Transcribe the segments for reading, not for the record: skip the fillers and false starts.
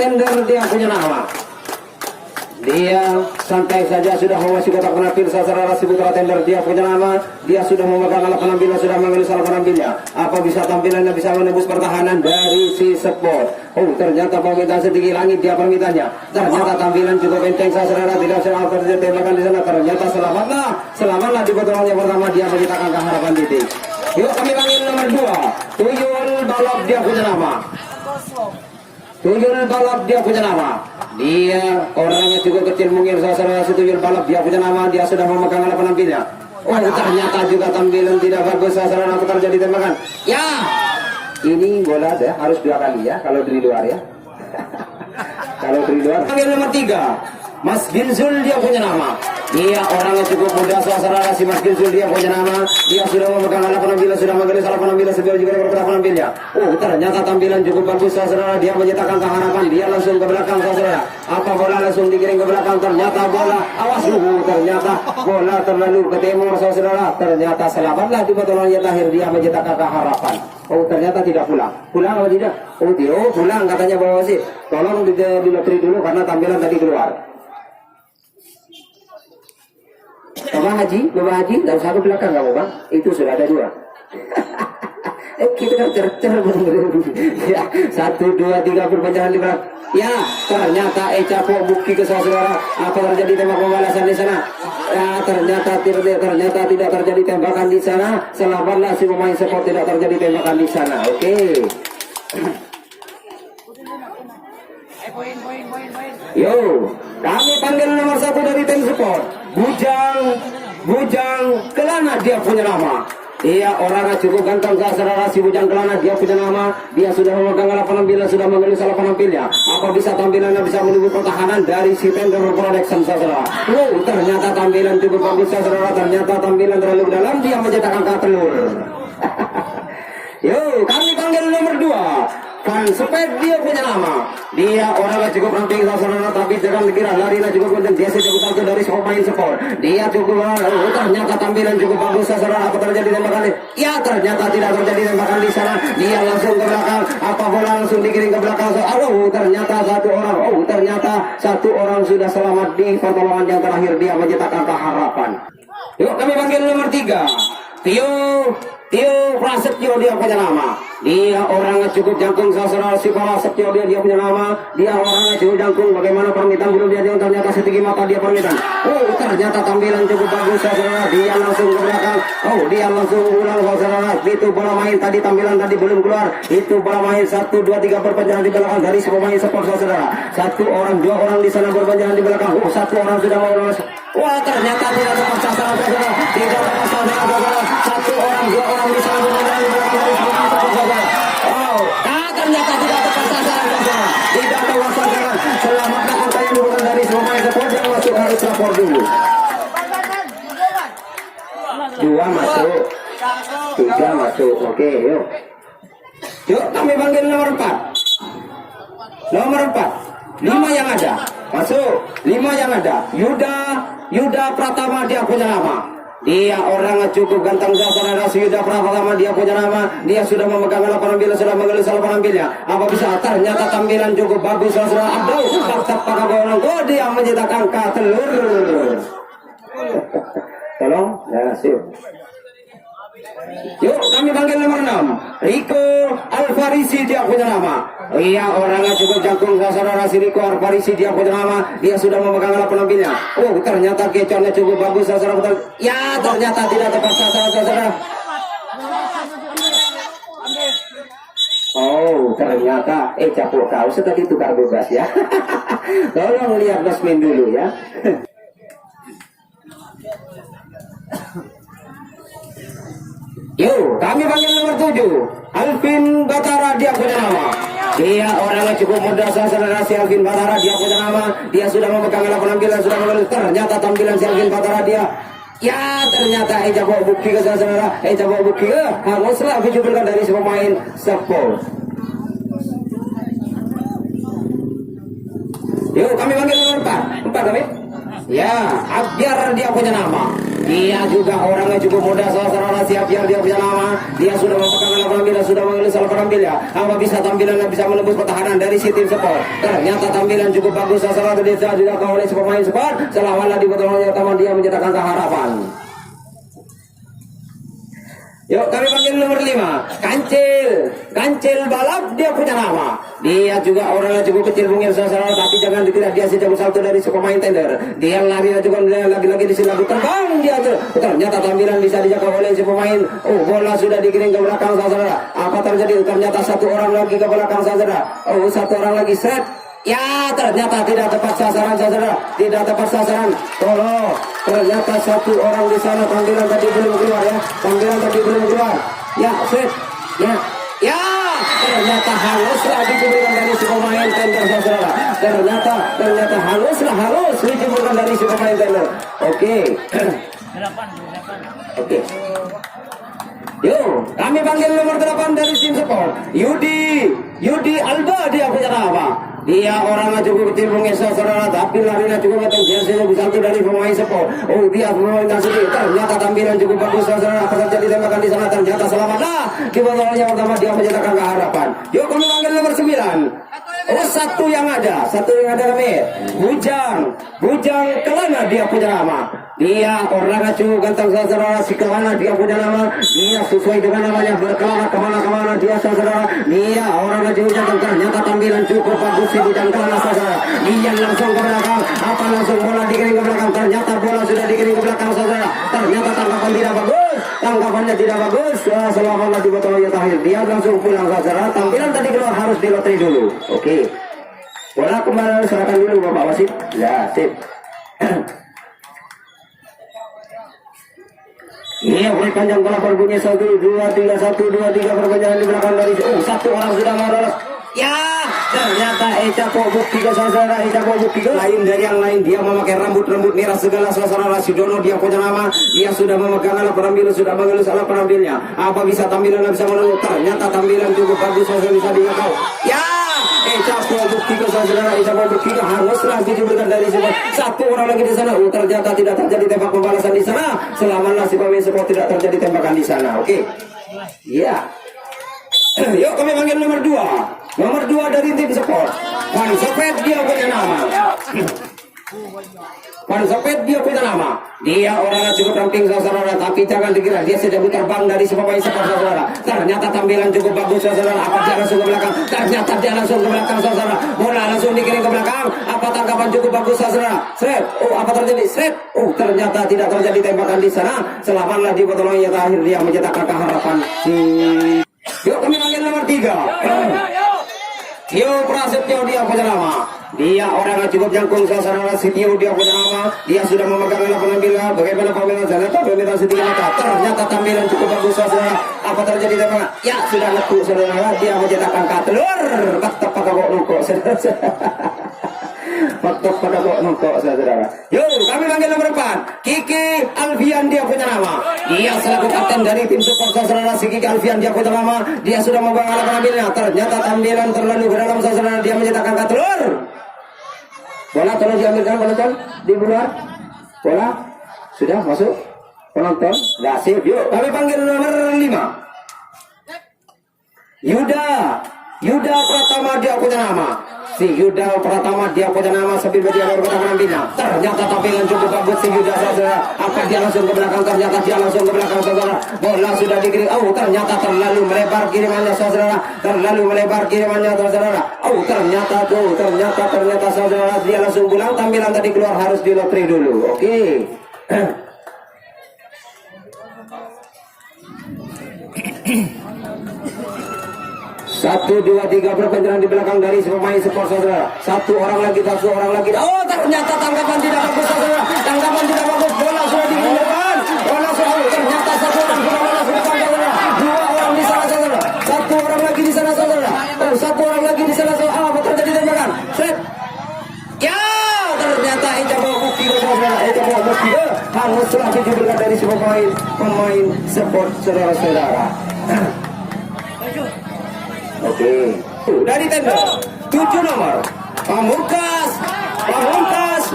tender dia punya nama. Dia santai saja sudah memasuki kotak penampilan sasaran si putra tender dia punya nama. Dia sudah memegang alat penampilan, sudah mengelis alat penampilannya. Apa bisa tampilannya bisa menembus pertahanan dari si Sport? Oh, ternyata permintaan setinggi langit dia permintaannya. Ternyata tampilan cukup enteng sasaran tidak soal terjadi tembakan di sana. Ternyata selamatlah di pertolongan yang pertama dia menciptakan keharapan titik. Yuk kami panggil nomor 2 Tuyul balap dia punya nama. Tuyul balap dia punya nama. Dia orangnya juga kecil mungkin sasaran si tuyul balap dia punya nama. Dia sudah memegang alat penampilannya. Oh, ternyata juga tampilan tidak bagus sasaran atau terjadi tembakan. Ya, ini bola ya harus 2 kali ya kalau dari luar ya. Kalau dari luar. Panggil nomor 3 Mas Ginzul dia punya nama. Dia orangnya cukup muda sasaran si Mas Ginzul dia punya nama. Dia sudah memegang alat penampilan, sudah menggelis alat penampilan sebelum juga bergerak penampilannya. Oh, ternyata tampilan cukup bagus sasaran. Dia menyatakan keharapan. Dia langsung ke belakang sasaran. Apa bola langsung dikirim ke belakang. Ternyata bola awas dulu. Ternyata bola terlalu ke timur saudara. Ternyata selamatlah di pertolongan yang lahir. Dia menyatakan keharapan. Oh, ternyata tidak pulang. Pulang atau tidak? Oh, tidak. Oh, pulang katanya bawa wasit. Tolong di loteri dulu karena tampilan tadi keluar. Bapak Haji, tahu satu belakang kamu bang? Itu sudah ada 2. Kita kan cercer ya, 1, 2, 3 perpanjangan di belakang. Ya, ternyata Capo bukti ke saudara. Apa terjadi tembak pembalasan di sana? Ya, ternyata tidak terjadi tembakan di sana. Selamatlah si pemain Sport tidak terjadi tembakan di sana. Oke. Yo, kami panggil nomor 1 dari tim Sport. Bujang Kelana dia punya nama. Dia orangnya cukup ganteng saudara si Bujang Kelana dia punya nama. Dia sudah memegang alat penampilan, sudah mengelis alat penampilannya. Apa bisa tampilannya bisa menembus pertahanan dari si Tender Production saudara. Oh, ternyata tampilan cukup bagus saudara. Ternyata tampilan terlalu dalam dia menciptakan telur. Yo, kami panggil nomor 2 Van Spek dia punya nama. Dia orangnya cukup ramping saudara, tapi jangan dikira larinya cukup kencang. Dia cukup satu dari pemain Sport. Dia cukup ternyata tampilan cukup bagus saudara. Apa terjadi tembakan? Ya, ternyata tidak terjadi tembakan di sana. Dia langsung ke belakang. Apa bola langsung dikirim ke belakang? Oh, ternyata satu orang sudah selamat di pertolongan yang terakhir. Dia menciptakan keharapan. Yuk kami panggil nomor 3 Tio Prasetyo dia punya nama. Dia orangnya cukup jangkung saudara si Prasetyo dia punya nama. Dia orangnya cukup jangkung. Bagaimana permintaan belum dia ternyata setinggi mata dia permintaan. Oh, ternyata tampilan cukup bagus saudara. Dia langsung ke belakang. Oh, dia langsung ulang saudara. Itu bola main tadi tampilan tadi belum keluar. Itu bola main 1, 2, 3 perpanjangan di belakang dari si pemain Sport saudara. 1 orang 2 orang di sana perpanjangan di belakang. Oh, 1 orang sudah mau lolos. Wah, ternyata tidak tepat sasaran saudara. Tidak tepat sasaran saudara. 1 orang 2 orang di sana perpanjangan di belakang dari si pemain Sport saudara. Oh, ternyata tidak tepat sasaran saudara. Tidak tepat sasaran. Selamatkan angka yang bukan dari si pemain Sport yang masuk harus lapor dulu. 2 masuk, 3 masuk. Oke, yuk. Yuk kami panggil nomor 4 5 yang ada masuk. 5 yang ada Yuda Pratama dia punya nama. Dia orangnya cukup ganteng saudara si Yuda Pratama dia punya nama. Dia sudah memegang alat penampilan, sudah mengelis alat penampilannya. Apa bisa ternyata tampilan cukup bagus saudara. Aduh, tak pakai bola. Oh, dia menciptakan telur. Tolong ya, sip. Yuk kami panggil nomor 6 Rico Alvarisi dia punya nama. Iya, orangnya cukup jangkung saudara si Rico Alvarisi dia punya nama. Dia sudah memegang alat penampilannya. Oh, ternyata keconnya cukup bagus saudara. Ya, ternyata tidak tepat saudara. Oh, ternyata Capo kau tadi tukar bebas ya. Tolong lihat Basmin dulu ya. Yuk, kami panggil nomor 7 Alvin Batara dia punya nama. Dia orangnya cukup muda saudara si Alvin Batara dia punya nama. Dia sudah memegang alat penampilan, sudah mengelis. Ternyata tampilan si Alvin Batara dia. Ya, ternyata bawa bukti ke saudara. Bawa bukti ke haruslah dijubelkan dari si pemain Sport. Yuk, kami panggil nomor 4 kami. Ya, Abdiar dia punya nama. Dia juga orangnya cukup muda, saudara siap biar dia punya nama. Dia sudah memegang alat penampilan, sudah mengelus alat penampilan. Apa bisa tampilannya bisa menembus pertahanan dari si tim sport. Ternyata tampilan cukup bagus, saudara dia juga oleh pemain sport. Selama di pertandingan utama dia mencetakkan keharapan. Yuk kami panggil nomor 5 Kancil balap, dia punya nama. Dia juga orangnya cukup kecil mungkin saudara, tapi jangan dikira dia sejauh salto dari pemain tender. Dia lari juga lagi-lagi di sini lagu terbang dia tuh. Ternyata tampilan bisa dijaga oleh si pemain. Oh, bola sudah dikirim ke belakang saudara. Apa terjadi? Ternyata satu orang lagi ke belakang saudara. Oh, satu orang lagi set. Ya, ternyata tidak tepat sasaran saudara, tidak tepat sasaran. Tolong, ternyata satu orang di sana tampilan tadi belum keluar ya, tampilan tadi belum keluar. Ya, set, ya, ternyata haluslah dikuburkan dari si pemain tender saudara. Ternyata halus dikuburkan dari si pemain tender. Oke. Oke. Yuk, kami panggil nomor 8 dari tim sport. Yudi Alba, dia punya apa? Dia orangnya cukup kecil mungkin saudara, tapi larinya cukup kencang, jersey bisa dari pemain sport. Oh, dia pemain kasih. Ternyata tampilan cukup bagus saudara. Apa saja ditembakkan di sana, ternyata selamatlah. Di bawahnya pertama dia mencetakkan keharapan. Yuk kami panggil nomor 9. Oh, satu yang ada kami. Bujang Kelana, dia punya nama. Dia orangnya cukup ganteng saudara, si Kelana dia punya nama. Dia sesuai dengan namanya, berkelana kemana-kemana dia saudara. Dia orangnya cukup ganteng, ternyata tampilan cukup bagus si Bujang Kelana saudara. Dia langsung ke belakang, langsung bola dikirim ke belakang. Ternyata bola sudah dikirim ke belakang saudara. Ternyata tangkapannya tidak bagus. Selama di botol terakhir dia langsung pulang saudara. Tampilan tadi keluar harus di lotre dulu. Oke. Bola kembali serahkan dulu Bapak wasit. Ya, sip. Iya, boleh panjang bola berbunyi 1, 2, 3, 1, 2, 3 perpanjangan di belakang dari satu orang sudah marah. Ya, ternyata Eca Pobuk 3 saudara, lain dari yang lain. Dia memakai rambut merah segala saudara. Sidono dia punya nama. Dia sudah memegang alat penampilan, sudah mengelus alat penampilannya. Apa bisa tampilannya bisa menurut? Ternyata tampilan cukup bagus saudara, bisa dijangkau. Ya, Eca Pobuk 3 saudara, haruslah diberikan dari sini. Satu orang lagi di sana. Ternyata tidak terjadi tembak pembalasan di sana. Selamatlah si pemain sport, tidak terjadi tembakan di sana. Oke. Iya. Yuk kami panggil nomor 2 dari tim sport. Pan Sopet dia punya nama. Dia orangnya cukup ramping saudara, tapi jangan dikira dia sudah terbang dari si pemain sport saudara. Ternyata tampilan cukup bagus saudara. Apa dia langsung ke belakang? Ternyata dia langsung ke belakang saudara. Bola langsung dikirim ke belakang. Apa tangkapan cukup bagus saudara? Sret. Oh, apa terjadi? Sret. Oh, ternyata tidak terjadi tembakan di sana. Selamatlah di pertolongan terakhir dia mencetakkan keharapan. Yuk kami panggil nomor 3. Tio Prasetyo dia punya nama. Dia orangnya cukup jangkung saudara. Si Tio dia punya nama. Dia sudah memegang alat penampilan. Bagaimana pemilihan ternyata pemilihan setinggi mata. Ternyata tampilan cukup bagus saudara. Apa terjadi tembakan? Ya, sudah leku saudara. Dia mencetakkan telur. Fakta pada kok nukok saudara. Fakta pada kok nukok saudara. Yuk kami panggil nomor 4. Kiki Alfian dia punya nama. Dia selaku kapten dari tim support saudara. Si Kiki Alfian dia punya nama. Dia sudah memegang alat penampilannya. Ternyata tampilan terlalu ke dalam saudara. Dia mencetakkan telur. Bola tolong diambilkan penonton di luar. Bola sudah masuk penonton. Dah sip. Yuk kami panggil nomor 5. Yuda Pratama dia punya nama. Si Yuda Pratama dia punya nama sebelum dia baru penampilan. Ternyata tampilan cukup bagus si Yuda saudara. Apa dia langsung ke belakang? Ternyata dia langsung ke belakang saudara. Bola sudah dikirim. Oh, ternyata terlalu melebar kirimannya saudara. Oh, ternyata saudara dia langsung pulang. Tampilan tadi keluar harus di lotre dulu. Oke. 1, 2, 3 perpanjangan di belakang dari pemain sport saudara. Satu orang lagi. Oh, ternyata tangkapan tidak bagus saudara. Bola sudah dikirimkan. Ternyata satu orang sudah saudara. 2 orang di sana saudara. Satu orang lagi di sana saudara. Oh, 1 orang lagi di sana saudara. Apa terjadi tembakan? Set. Ya, ternyata Eca Pobuk saudara. Haruslah diberikan dari pemain sport saudara-saudara. Oke. Dari tender 7 nomor Pamungkas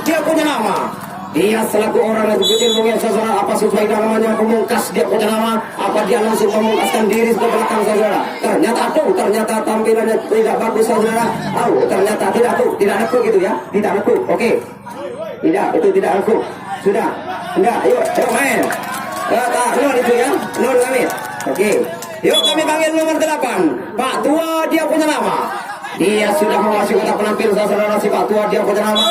dia punya nama. Dia selaku orang yang kecil mungkin saudara, apa sesuai namanya pemungkas dia punya nama, apa dia langsung memungkaskan diri ke belakang saudara. Ternyata tampilannya tidak bagus saudara. Ternyata tidak aku gitu ya, tidak aku. Oke. Tidak, itu tidak aku. Sudah. Enggak, ayo main. Nol itu ya, nol kami. Oke. Yuk kami panggil nomor 8. Pak Tua dia punya nama. Dia sudah memasuki kotak penampil saudara, si Pak Tua dia punya nama.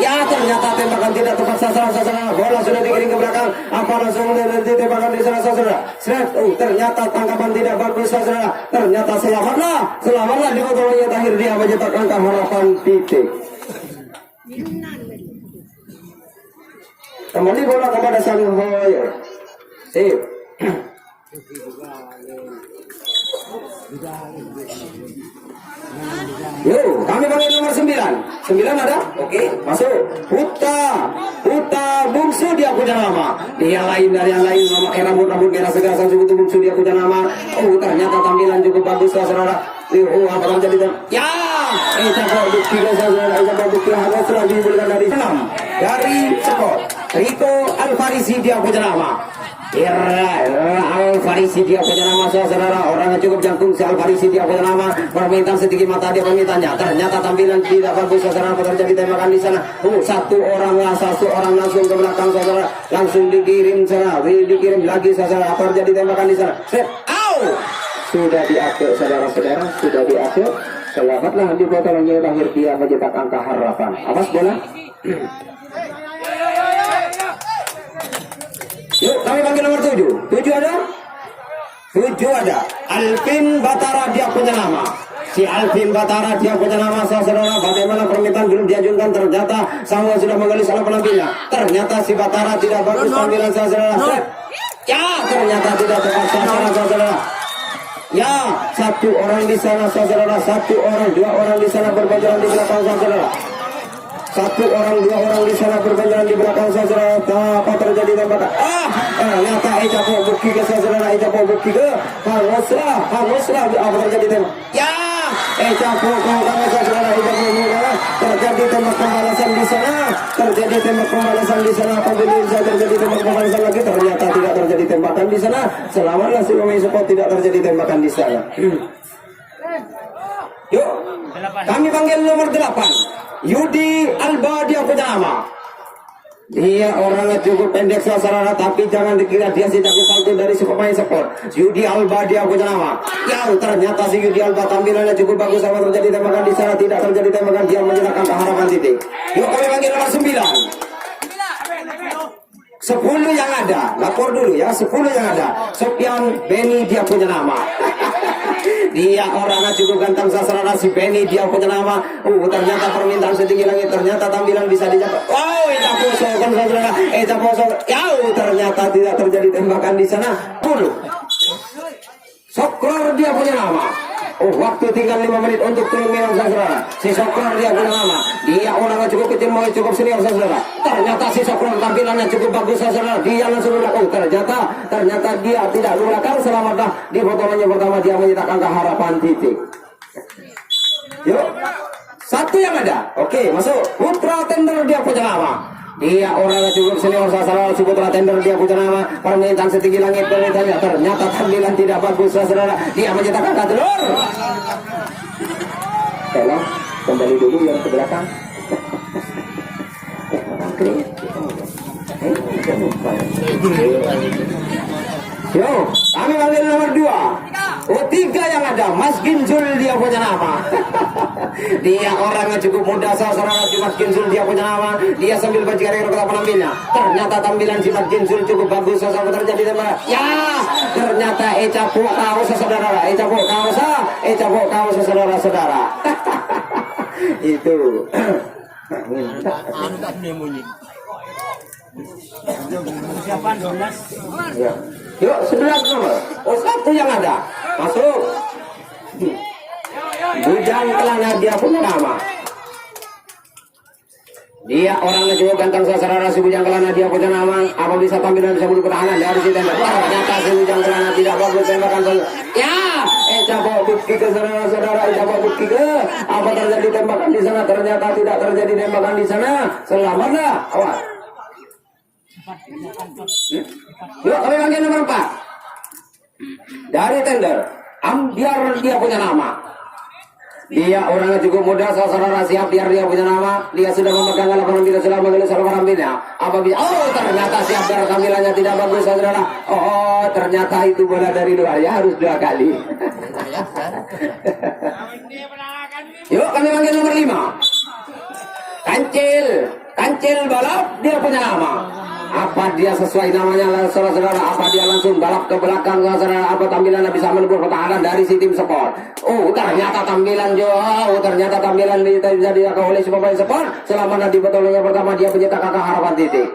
Ya ternyata tembakan tidak tepat sasaran. Bola sudah digiring ke belakang. Apa langsung ditembakkan di sana saudara. Ternyata tangkapan tidak bagus saudara. Ternyata selamatlah di babak akhir dia mencetak angka harapan titik. Kembali bola kepada sang Hoyer. Sip. Yo, kami panggil nomor 9. 9 ada? Oke, masuk. Puta bungsu dia punya nama. Dia lain dari yang lain, memakai rambut merah segar sang suku bungsu dia punya nama. Ternyata tampilan cukup bagus saudara. Apa yang jadi ya? Bukti saudara, bukti harus lagi diberikan dari 6 dari skor. Rico Alfarisi dia punya nama. Alfarisi dia punya nama saudara, orangnya cukup jangkung. Si Alfarisi dia punya nama, permintaan setinggi mata dia permintaannya. Ternyata tampilan tidak bagus saudara, apa terjadi tembakan di sana. Satu orang langsung ke belakang saudara, langsung dikirim sana, dikirim lagi saudara, apa terjadi tembakan di sana. Sudah diakhir saudara-saudara, sudah diakhir. Selamatlah di potongan akhir dia mencetak angka harapan. Awas bola. Yuk kami panggil nomor 7. 7 ada? 7 ada. Alvin Batara dia punya nama. Si Alvin Batara dia punya nama saudara. Bagaimana permintaan belum diajukan, ternyata semua sudah menggali salah penampilannya. Ternyata si Batara tidak bagus tampilan saudara. Ya ternyata tidak tepat saudara. Ya, satu orang di sana saudara, dua orang di sana berbenturan di belakang saudara. 1 orang, 2 orang di sana berbenturan di belakang saudara. Apa terjadi tembakan? Ternyata Ejapo bukti ke saudara, Ejapo bukti ke. Haruslah apa terjadi tembak? Ya, Ejapo kalau saudara, Ejapo terjadi tembak pembalasan di sana. Apabila terjadi tembak pembalasan lagi, ternyata tidak terjadi tembakan di sana. Selamatlah si pemain support, tidak terjadi tembakan di sana. Yuk, kami panggil nomor 8. Yudi Alba dia punya nama. Dia orangnya cukup pendek saudara, tapi jangan dikira dia si jago salto dari si pemain support. Yudi Alba dia punya nama. Ya ternyata si Yudi Alba tampilannya cukup bagus, sama terjadi tembakan di sana, tidak terjadi tembakan, dia mencetakkan harapan titik. Yuk kami panggil nomor 9. 10 yang ada, lapor dulu ya, 10 yang ada. Sofian Beni dia punya nama. Dia orangnya cukup ganteng saudara, si Beni dia punya nama. Ternyata permintaan setinggi langit, ternyata tampilan bisa dicapai. Ya ternyata tidak terjadi tembakan di sana. Sokror dia punya nama. Waktu tinggal 5 menit untuk turun minum saudara. Si Sokror dia punya nama. Dia orangnya cukup kecil, mau cukup senior saudara. Ternyata si Sokror tampilannya cukup bagus saudara. Dia langsung belakang. Ternyata dia tidak belakang. Selamatlah di potongannya pertama, dia mencetak angka harapan titik. Yuk, 1 yang ada. Oke, masuk. Putra Tender dia punya nama. Dia orangnya cukup senior saudara, si Putra Tender dia punya nama. Permintaan setinggi langit permintaannya, ternyata tampilan tidak bagus saudara. Dia mencetak angka telur. Tolong kembali dulu yang ke belakang. Yo, kami panggil nomor 2. 3 yang ada, Mas Ginjul dia punya nama. Dia orangnya cukup muda saudara, si Mas Ginjul dia punya nama. Dia sambil baca karya kota penampilannya. Ternyata tampilan si Mas Ginjul cukup bagus saudara, terjadi tembakan. Ya, ternyata Ecapo kaos saudara, Ecapo kaos saudara. Itu. Siapa 12? Ya. Yuk 11 nomor. 1 yang ada. Masuk. Bujang Kelana dia punya nama. Dia orangnya juga ganteng saudara, si bujang kelana dia punya nama. Apa bisa tampil dan bisa bulu pertahanan dari si tenda? Ternyata si bujang kelana tidak bagus tembakan. Ya, coba bukti ke saudara-saudara, coba bukti ke. Apa terjadi tembakan di sana? Ternyata tidak terjadi tembakan di sana. Selamatlah, awas. Yuk, kami panggil nomor 4 dari tender. Biar dia punya nama. Dia orangnya cukup muda, saudara siap biar dia punya nama. Dia sudah memegang lapangan bila sudah mengelis lapangan bila. Apa bisa? Oh, ternyata siap biar tampilannya tidak bagus, saudara. Oh, ternyata itu bola dari luar ya, harus 2 kali. Yuk, kami panggil nomor 5. Kancil balap, dia punya nama. Apa dia sesuai namanya, saudara-saudara? Apa dia langsung balap ke belakang, saudara? Apa tampilannya bisa melebur pertahanan dari si tim sport? Oh, ternyata tampilan ternyata tampilan bisa dilakukan oleh si pemain sport. Selama di pertolongan pertama dia pencetak kakak harapan titik.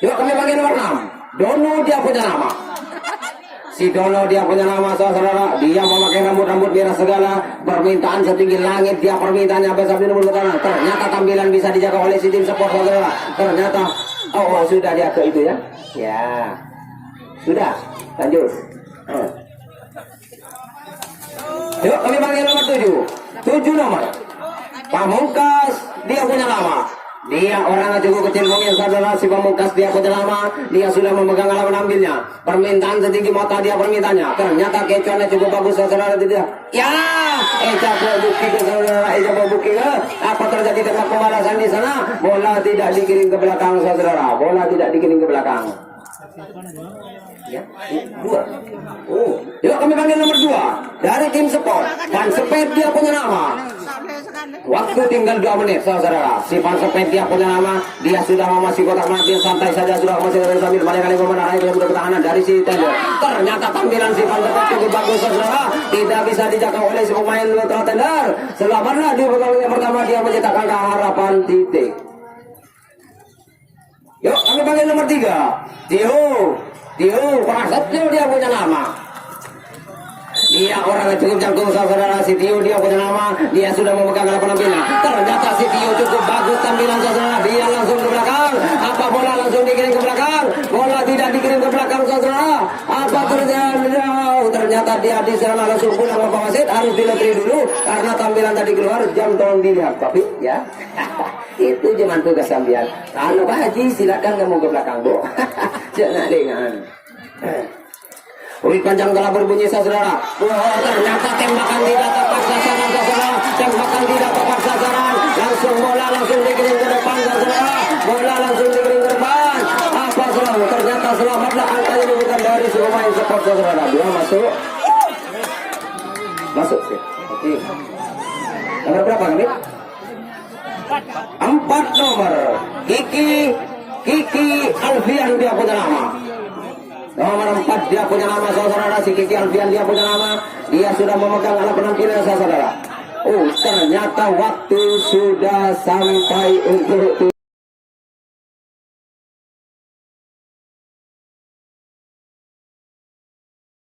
Yuk, kami panggil nomor 6. Dono, dia punya nama. Si Dono dia punya nama, saudara. Dia memakai rambut merah segala, permintaan setinggi langit. Dia permintaannya besar di nomor pertahanan. Ternyata tampilan bisa dijaga oleh si tim sport, saudara. Ternyata sudah dia ke itu ya. Ya. Sudah. Lanjut. Yuk, kami panggil nomor 7. 7 nomor. Pamungkas, dia punya nama. Dia orangnya cukup kecil mungkin, saudara. Si Pamungkas dia punya nama. Dia sudah memegang lawan ambilnya. Permintaan setinggi mata dia permintaannya. Ternyata kecoannya cukup bagus, saudara. Tidak. Ya, coba bukti ke saudara. Coba bukti ke. Apa terjadi tembak pembalasan di sana? Bola tidak dikirim ke belakang, saudara. Bola tidak dikirim ke belakang. Ya, 2. Yuk, kami panggil nomor 2 dari tim sport. Van Sepet dia punya nama. Waktu tinggal 2 menit, saudara. Si Van Sepet dia punya nama. Dia sudah memasuki kotak penalti, santai saja sudah masih sambil banyak kali memenangi bola pertahanan dari si tender. Ternyata tampilan si Van Sepet cukup bagus, saudara. Tidak bisa dijaga oleh si pemain tender. Selamatlah di pertandingan pertama dia mencetakkan harapan titik. Yuk, kami panggil nomor 3. Tio, Prasetyo dia punya nama. Dia orang cukup jangkung, saudara. Si Tio dia punya nama. Dia sudah memegang lapangan bola. Ternyata si Tio cukup bagus tampilan, saudara. Dia langsung ke belakang. Apa bola langsung dikirim ke belakang? Bola tidak dikirim ke belakang, saudara. Apa terjadi? Ternyata dia di sana langsung pulang ke wasit. Harus diletri dulu karena tampilan tadi keluar. Jam tolong dilihat, tapi ya. Itu cuma tugas sambian. Kalau Pak Haji silakan kamu ke belakang, Bu. Jangan dengan. Ulit panjang telah berbunyi, saudara. Ternyata tembakan tidak tepat sasaran, saudara. Tembakan tidak tepat sasaran. Langsung bola langsung dikirim ke depan, saudara. Bola langsung dikirim ke depan. Apa selalu? Ternyata selamatlah angka ini bukan dari si pemain sport, saudara. Dia masuk. Masuk sih. Oke. Nomor berapa kami? 4 nomor. Kiki Alfian dia punya nama. Nomor 4 dia punya nama, saudara. Si Kiki Alfian dia punya nama. Dia sudah memegang alat penampilan, saudara. Ternyata waktu sudah sampai untuk